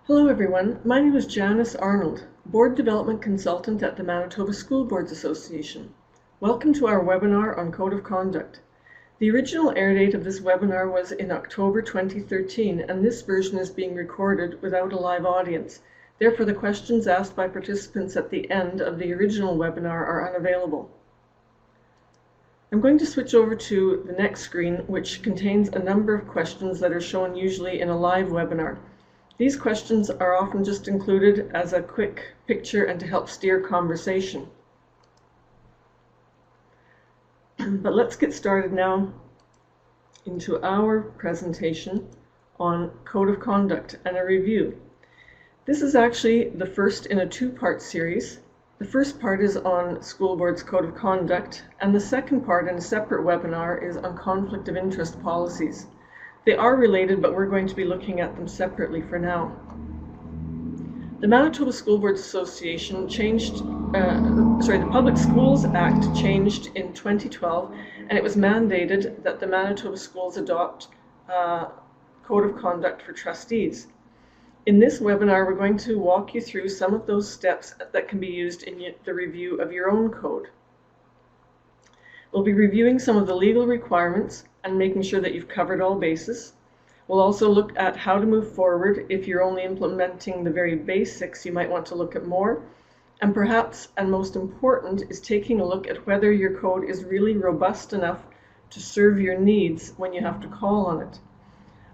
Hello everyone, my name is Janice Arnold, Board Development Consultant at the Manitoba School Boards Association. Welcome to our webinar on Code of Conduct. The original air date of this webinar was in October 2013, and this version is being recorded without a live audience. Therefore, the questions asked by participants at the end of the original webinar are unavailable. I'm going to switch over to the next screen, which contains a number of questions that are shown usually in a live webinar. These questions are often just included as a quick picture and to help steer conversation. But let's get started now into our presentation on Code of Conduct and a review. This is actually the first in a two-part series. The first part is on School Board's Code of Conduct, and the second part in a separate webinar is on conflict of interest policies. They are related, but we're going to be looking at them separately for now. The Manitoba School Boards Association the Public Schools Act changed in 2012, and it was mandated that the Manitoba schools adopt a Code of Conduct for trustees. In this webinar, we're going to walk you through some of those steps that can be used in the review of your own code. We'll be reviewing some of the legal requirements and making sure that you've covered all bases. We'll also look at how to move forward. If you're only implementing the very basics, you might want to look at more. And perhaps, and most important, is taking a look at whether your code is really robust enough to serve your needs when you have to call on it.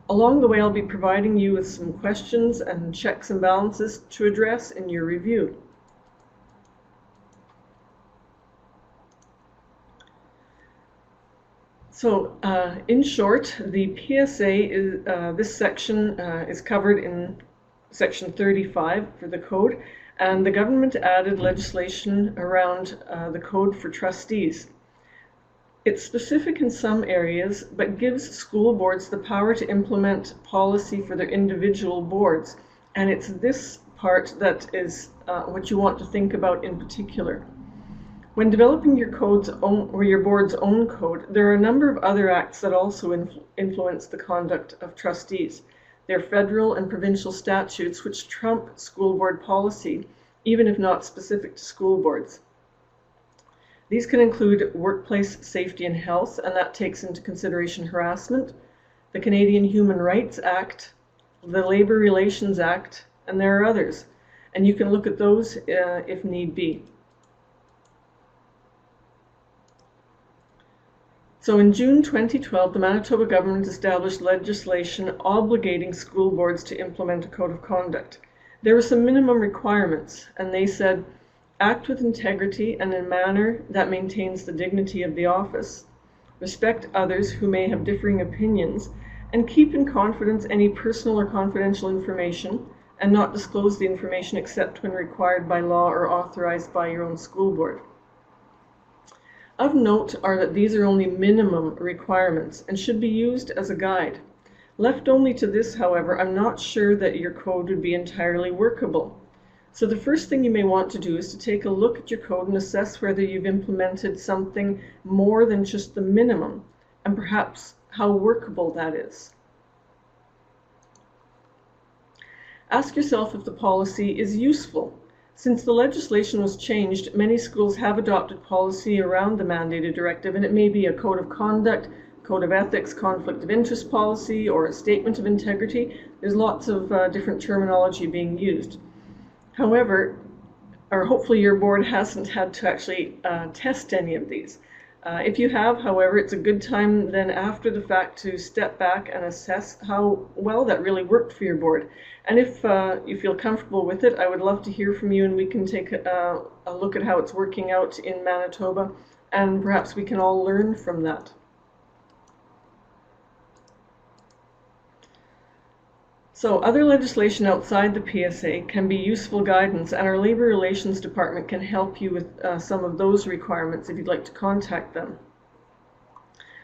Along the way, I'll be providing you with some questions and checks and balances to address in your review. So, in short, the PSA is, this section is covered in Section 35 for the code, and the government added legislation around the code for trustees. It's specific in some areas, but gives school boards the power to implement policy for their individual boards, and it's this part that is what you want to think about in particular. When developing your board's own code, there are a number of other acts that also influence the conduct of trustees. They're federal and provincial statutes which trump school board policy, even if not specific to school boards. These can include workplace safety and health, and that takes into consideration harassment, the Canadian Human Rights Act, the Labor Relations Act, and there are others. And you can look at those if need be. So in June 2012, the Manitoba government established legislation obligating school boards to implement a code of conduct. There were some minimum requirements, and they said, act with integrity and in a manner that maintains the dignity of the office, respect others who may have differing opinions, and keep in confidence any personal or confidential information, and not disclose the information except when required by law or authorized by your own school board. Of note are that these are only minimum requirements and should be used as a guide. Left only to this, however, I'm not sure that your code would be entirely workable. So the first thing you may want to do is to take a look at your code and assess whether you've implemented something more than just the minimum, and perhaps how workable that is. Ask yourself if the policy is useful. Since the legislation was changed, many schools have adopted policy around the mandated directive, and it may be a code of conduct, code of ethics, conflict of interest policy, or a statement of integrity. There's lots of different terminology being used. However, or hopefully your board hasn't had to actually test any of these. If you have, however, it's a good time then after the fact to step back and assess how well that really worked for your board. And if you feel comfortable with it, I would love to hear from you, and we can take a look at how it's working out in Manitoba, and perhaps we can all learn from that. So other legislation outside the PSA can be useful guidance, and our Labor Relations Department can help you with some of those requirements if you'd like to contact them.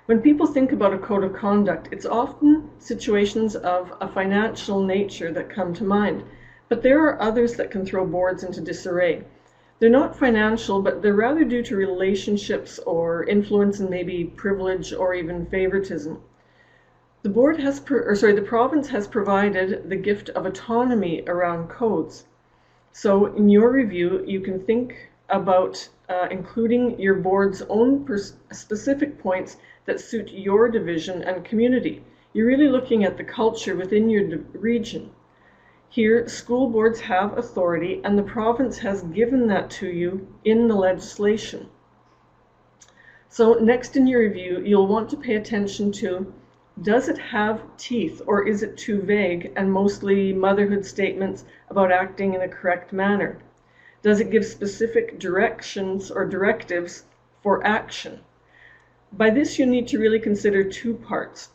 When people think about a code of conduct, it's often situations of a financial nature that come to mind, but there are others that can throw boards into disarray. They're not financial, but they're rather due to relationships or influence and maybe privilege or even favoritism. The province has provided the gift of autonomy around codes. So in your review, you can think about including your board's own specific points that suit your division and community. You're really looking at the culture within your region. Here, school boards have authority, and the province has given that to you in the legislation. So next in your review, you'll want to pay attention to, does it have teeth, or is it too vague and mostly motherhood statements about acting in a correct manner? Does it give specific directions or directives for action? By this, you need to really consider two parts.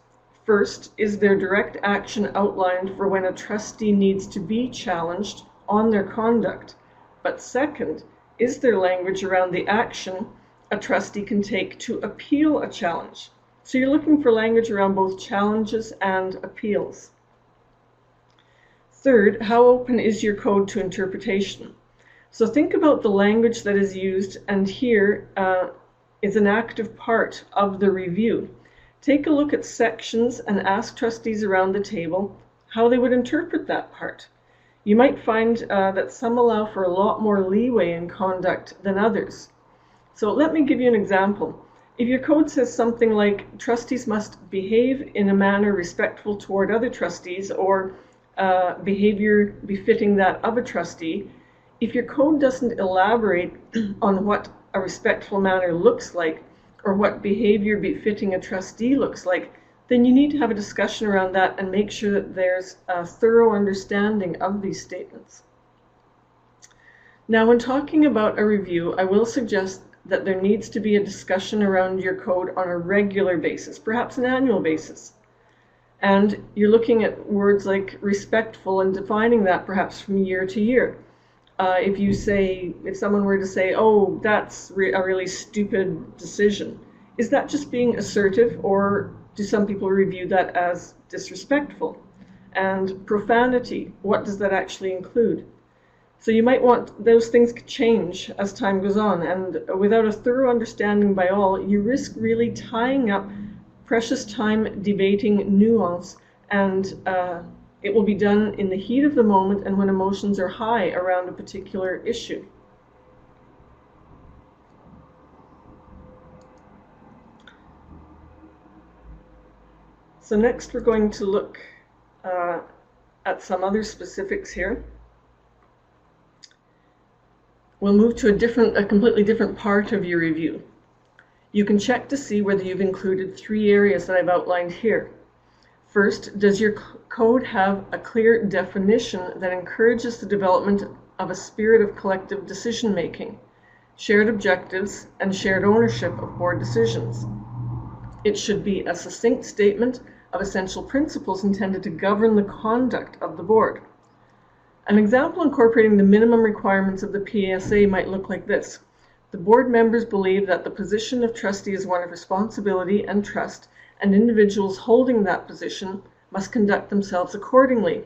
First, is there direct action outlined for when a trustee needs to be challenged on their conduct? But second, is there language around the action a trustee can take to appeal a challenge? So you're looking for language around both challenges and appeals. Third, how open is your code to interpretation? So think about the language that is used, and here is an active part of the review. Take a look at sections and ask trustees around the table how they would interpret that part. You might find that some allow for a lot more leeway in conduct than others. So let me give you an example. If your code says something like trustees must behave in a manner respectful toward other trustees, or behavior befitting that of a trustee, if your code doesn't elaborate on what a respectful manner looks like, or what behavior befitting a trustee looks like, then you need to have a discussion around that and make sure that there's a thorough understanding of these statements. Now, when talking about a review, I will suggest that there needs to be a discussion around your code on a regular basis, perhaps an annual basis. And you're looking at words like respectful and defining that perhaps from year to year. If someone were to say, oh, that's a really stupid decision, is that just being assertive, or do some people review that as disrespectful? And profanity, what does that actually include? So you might want those things to change as time goes on, and without a thorough understanding by all, you risk really tying up precious time debating nuance, and it will be done in the heat of the moment and when emotions are high around a particular issue. So next we're going to look at some other specifics here. We'll move to a completely different part of your review. You can check to see whether you've included 3 areas that I've outlined here. First, does your code have a clear definition that encourages the development of a spirit of collective decision-making, shared objectives, and shared ownership of board decisions? It should be a succinct statement of essential principles intended to govern the conduct of the board. An example incorporating the minimum requirements of the PSA might look like this. The board members believe that the position of trustee is one of responsibility and trust, and individuals holding that position must conduct themselves accordingly.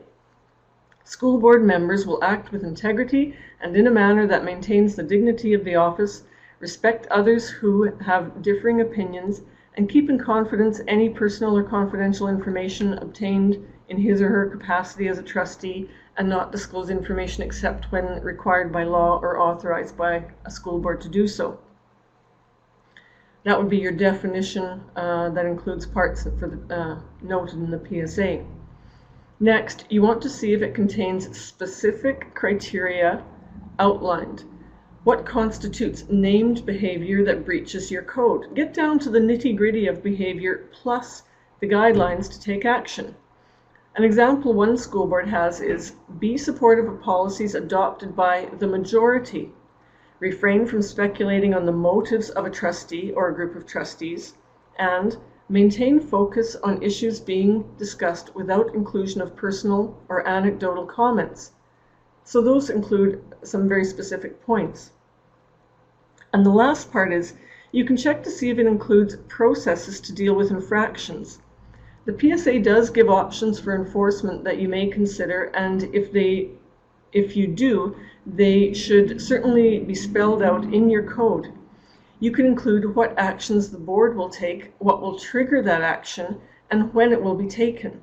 School board members will act with integrity and in a manner that maintains the dignity of the office, respect others who have differing opinions, and keep in confidence any personal or confidential information obtained in his or her capacity as a trustee, and not disclose information except when required by law or authorized by a school board to do so. That would be your definition that includes parts noted in the PSA. Next, you want to see if it contains specific criteria outlined. What constitutes named behavior that breaches your code? Get down to the nitty-gritty of behavior plus the guidelines to take action. An example one school board has is be supportive of policies adopted by the majority. Refrain from speculating on the motives of a trustee or a group of trustees, and maintain focus on issues being discussed without inclusion of personal or anecdotal comments. So those include some very specific points. And the last part is you can check to see if it includes processes to deal with infractions. The PSA does give options for enforcement that you may consider, and if you do, they should certainly be spelled out in your code. You can include what actions the board will take, what will trigger that action, and when it will be taken.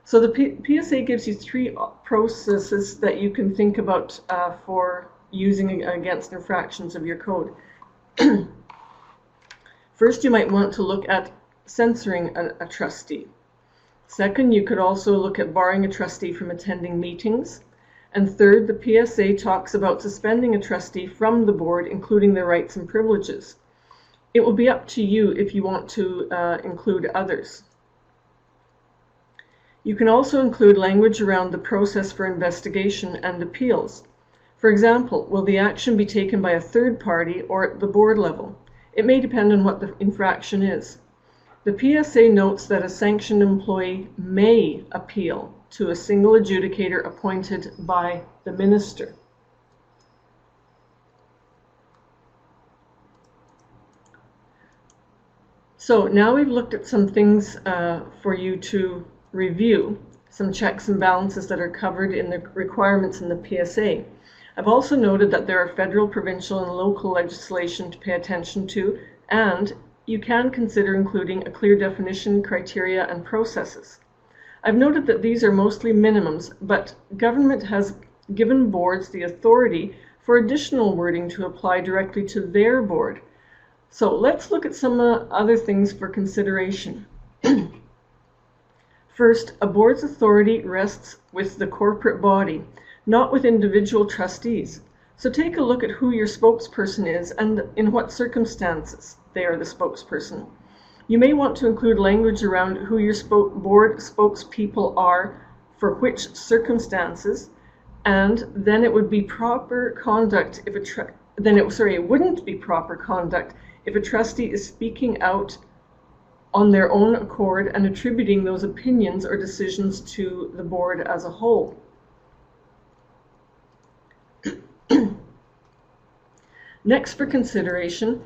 So the PSA gives you 3 processes that you can think about for using against infractions of your code. First, you might want to look at censoring a trustee. Second, you could also look at barring a trustee from attending meetings. And third, the PSA talks about suspending a trustee from the board, including their rights and privileges. It will be up to you if you want to include others. You can also include language around the process for investigation and appeals. For example, will the action be taken by a third party or at the board level? It may depend on what the infraction is. The PSA notes that a sanctioned employee may appeal to a single adjudicator appointed by the minister. So now we've looked at some things for you to review, some checks and balances that are covered in the requirements in the PSA. I've also noted that there are federal, provincial, and local legislation to pay attention to, and you can consider including a clear definition, criteria, and processes. I've noted that these are mostly minimums, but government has given boards the authority for additional wording to apply directly to their board. So let's look at some other things for consideration. First, a board's authority rests with the corporate body, not with individual trustees. So take a look at who your spokesperson is and in what circumstances they are the spokesperson. You may want to include language around who your board spokespeople are, for which circumstances, and then it would be proper conduct if it wouldn't be proper conduct if a trustee is speaking out on their own accord and attributing those opinions or decisions to the board as a whole. Next for consideration,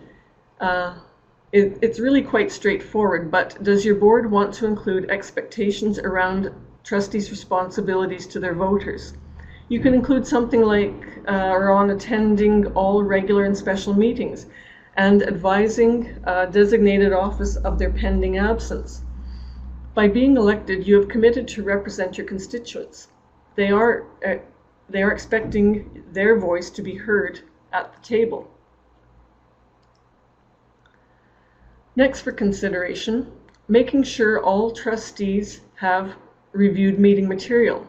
it's really quite straightforward, but does your board want to include expectations around trustees' responsibilities to their voters? You can include something like on attending all regular and special meetings and advising a designated office of their pending absence. By being elected, you have committed to represent your constituents. They are expecting their voice to be heard at the table. Next for consideration, making sure all trustees have reviewed meeting material.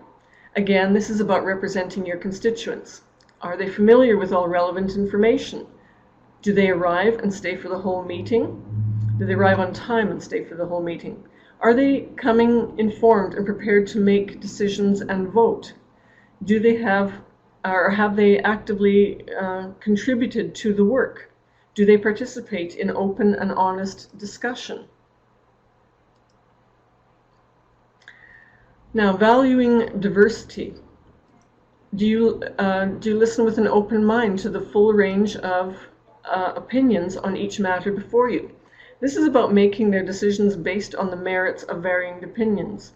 Again, this is about representing your constituents. Are they familiar with all relevant information? Do they arrive and stay for the whole meeting? Do they arrive on time and stay for the whole meeting? Are they coming informed and prepared to make decisions and vote? Do they have they actively contributed to the work? Do they participate in open and honest discussion? Now, valuing diversity. Do you listen with an open mind to the full range of opinions on each matter before you? This is about making their decisions based on the merits of varying opinions.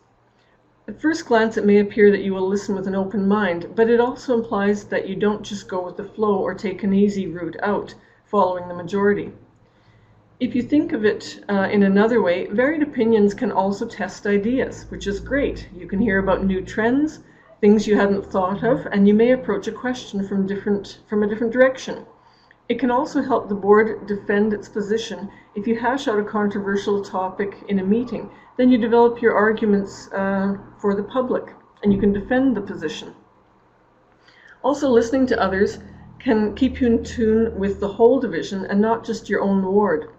At first glance, it may appear that you will listen with an open mind, but it also implies that you don't just go with the flow or take an easy route out, following the majority. If you think of it in another way, varied opinions can also test ideas, which is great. You can hear about new trends, things you hadn't thought of, and you may approach a question from a different direction. It can also help the board defend its position. If you hash out a controversial topic in a meeting, then you develop your arguments for the public, and you can defend the position. Also, listening to others can keep you in tune with the whole division and not just your own ward.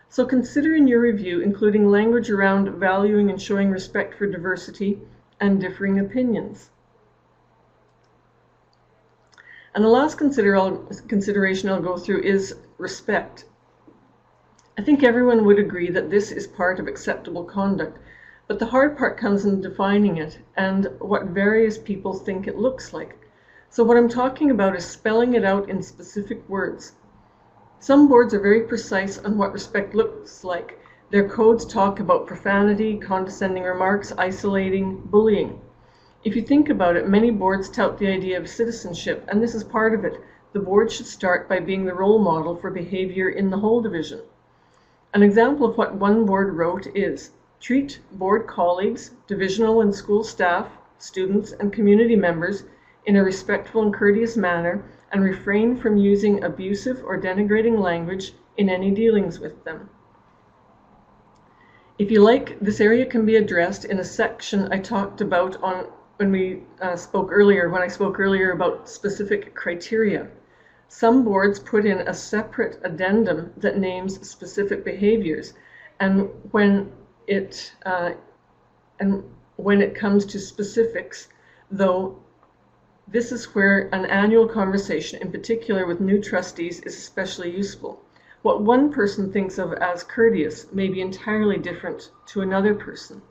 So consider in your review including language around valuing and showing respect for diversity and differing opinions. And the last consideration I'll go through is respect. I think everyone would agree that this is part of acceptable conduct, but the hard part comes in defining it and what various people think it looks like. So what I'm talking about is spelling it out in specific words. Some boards are very precise on what respect looks like. Their codes talk about profanity, condescending remarks, isolating, bullying. If you think about it, many boards tout the idea of citizenship, and this is part of it. The board should start by being the role model for behavior in the whole division. An example of what one board wrote is, Treat board colleagues, divisional and school staff, students, and community members in a respectful and courteous manner, and refrain from using abusive or denigrating language in any dealings with them. If you like, this area can be addressed in a section I talked about when I spoke earlier about specific criteria. Some boards put in a separate addendum that names specific behaviors, and when it comes to specifics, though, this is where an annual conversation, in particular with new trustees, is especially useful. What one person thinks of as courteous may be entirely different to another person.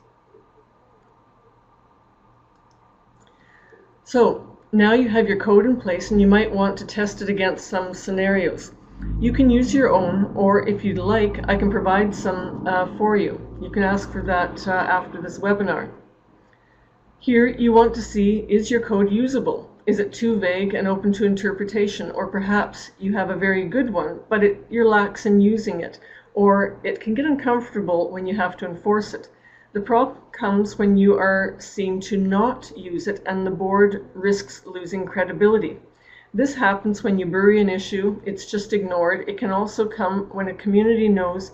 So now you have your code in place, and you might want to test it against some scenarios. You can use your own, or if you'd like, I can provide some for you. You can ask for that after this webinar. Here you want to see, is your code usable? Is it too vague and open to interpretation? Or perhaps you have a very good one, but you're lax in using it, or it can get uncomfortable when you have to enforce it. The problem comes when you are seen to not use it and the board risks losing credibility. This happens when you bury an issue, it's just ignored. It can also come when a community knows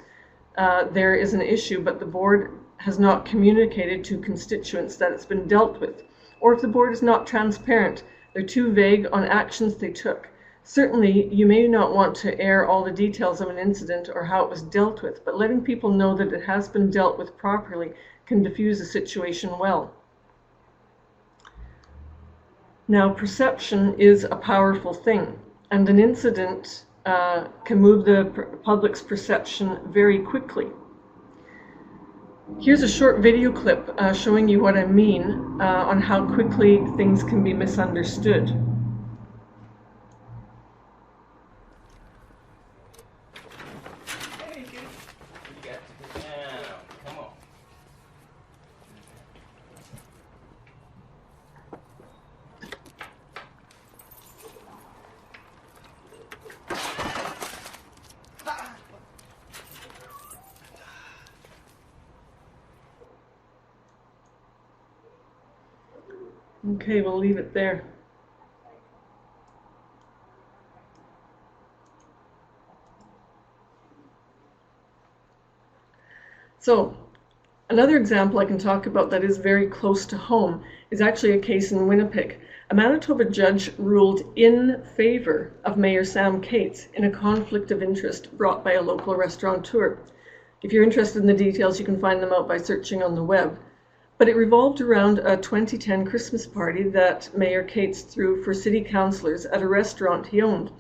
there is an issue, but the board has not communicated to constituents that it's been dealt with. Or if the board is not transparent, they're too vague on actions they took. Certainly, you may not want to air all the details of an incident or how it was dealt with, but letting people know that it has been dealt with properly can diffuse a situation well. Now, perception is a powerful thing, and an incident can move the public's perception very quickly. Here's a short video clip showing you what I mean on how quickly things can be misunderstood. Hey, kid. You got to get down. Come on. Okay, we'll leave it there. So, another example I can talk about that is very close to home is actually a case in Winnipeg. A Manitoba judge ruled in favor of Mayor Sam Katz in a conflict of interest brought by a local restaurateur. If you're interested in the details, you can find them out by searching on the web. But it revolved around a 2010 Christmas party that Mayor Katz threw for city councillors at a restaurant he owned.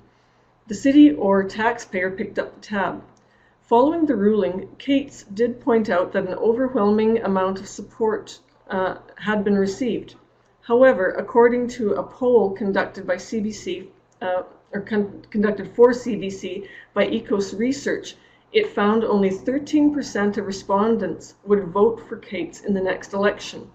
The city or taxpayer picked up the tab. Following the ruling, Katz did point out that an overwhelming amount of support had been received. However, according to a poll conducted by conducted for CBC by Ecos Research, it found only 13% of respondents would vote for Katz in the next election.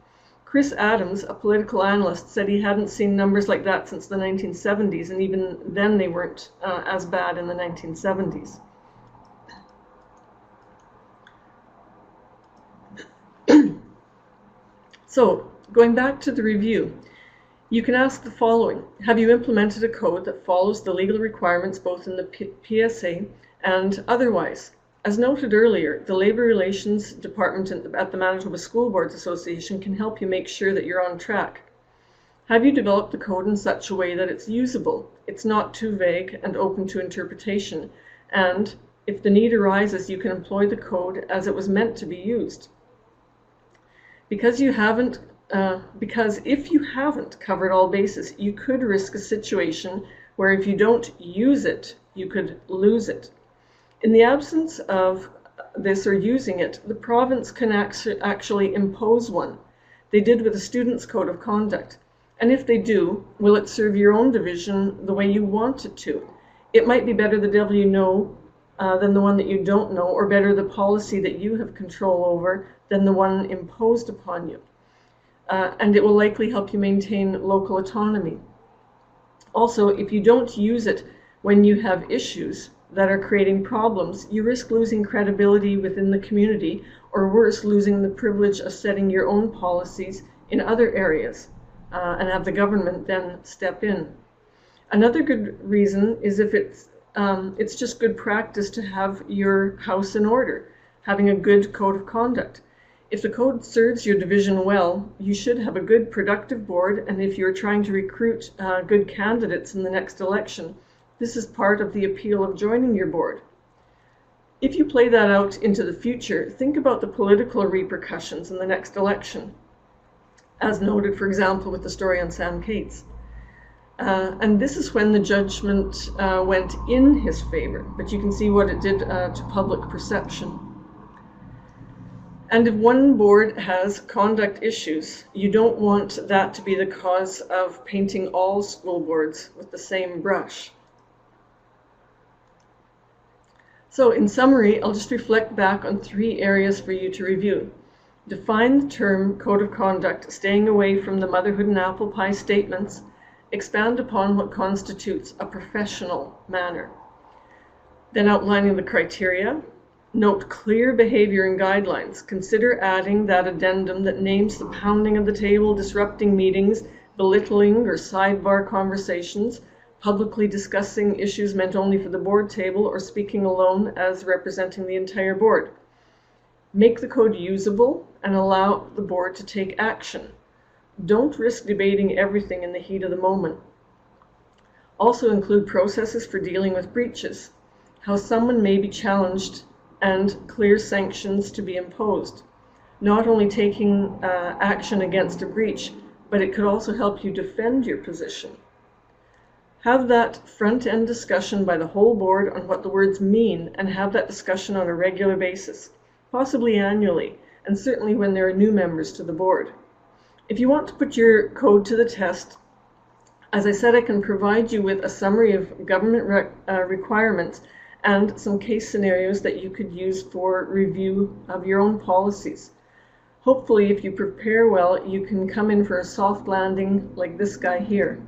Chris Adams, a political analyst, said he hadn't seen numbers like that since the 1970s, and even then they weren't as bad in the 1970s. So, going back to the review, you can ask the following. Have you implemented a code that follows the legal requirements both in the PSA and otherwise? As noted earlier, the Labour Relations Department at the Manitoba School Boards Association can help you make sure that you're on track. Have you developed the code in such a way that it's usable, it's not too vague and open to interpretation, and if the need arises, you can employ the code as it was meant to be used? Because if you haven't covered all bases, you could risk a situation where if you don't use it, you could lose it. In the absence of this or using it, the province can actually impose one. They did with the Students' Code of Conduct. And if they do, will it serve your own division the way you want it to? It might be better the devil you know than the one that you don't know, or better the policy that you have control over than the one imposed upon you. And it will likely help you maintain local autonomy. Also, if you don't use it when you have issues, that are creating problems, you risk losing credibility within the community, or worse, losing the privilege of setting your own policies in other areas, and have the government then step in. Another good reason is if it's just good practice to have your house in order, having a good code of conduct. If the code serves your division well, you should have a good, productive board, and if you're trying to recruit good candidates in the next election, this is part of the appeal of joining your board. If you play that out into the future, think about the political repercussions in the next election, as noted, for example, with the story on Sam Cates. And this is when the judgment went in his favor, but you can see what it did to public perception. And if one board has conduct issues, you don't want that to be the cause of painting all school boards with the same brush. So in summary, I'll just reflect back on 3 areas for you to review. Define the term code of conduct, staying away from the motherhood and apple pie statements. Expand upon what constitutes a professional manner. Then outlining the criteria. Note clear behavior and guidelines. Consider adding that addendum that names the pounding of the table, disrupting meetings, belittling or sidebar conversations, publicly discussing issues meant only for the board table, or speaking alone as representing the entire board. Make the code usable and allow the board to take action. Don't risk debating everything in the heat of the moment. Also include processes for dealing with breaches, how someone may be challenged, and clear sanctions to be imposed. Not only taking action against a breach, but it could also help you defend your position. Have that front-end discussion by the whole board on what the words mean, and have that discussion on a regular basis, possibly annually, and certainly when there are new members to the board. If you want to put your code to the test, as I said, I can provide you with a summary of government requirements and some case scenarios that you could use for review of your own policies. Hopefully, if you prepare well, you can come in for a soft landing like this guy here.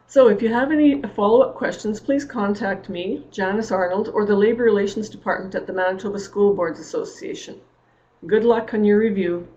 So if you have any follow-up questions, please contact me, Janice Arnold, or the Labour Relations Department at the Manitoba School Boards Association. Good luck on your review.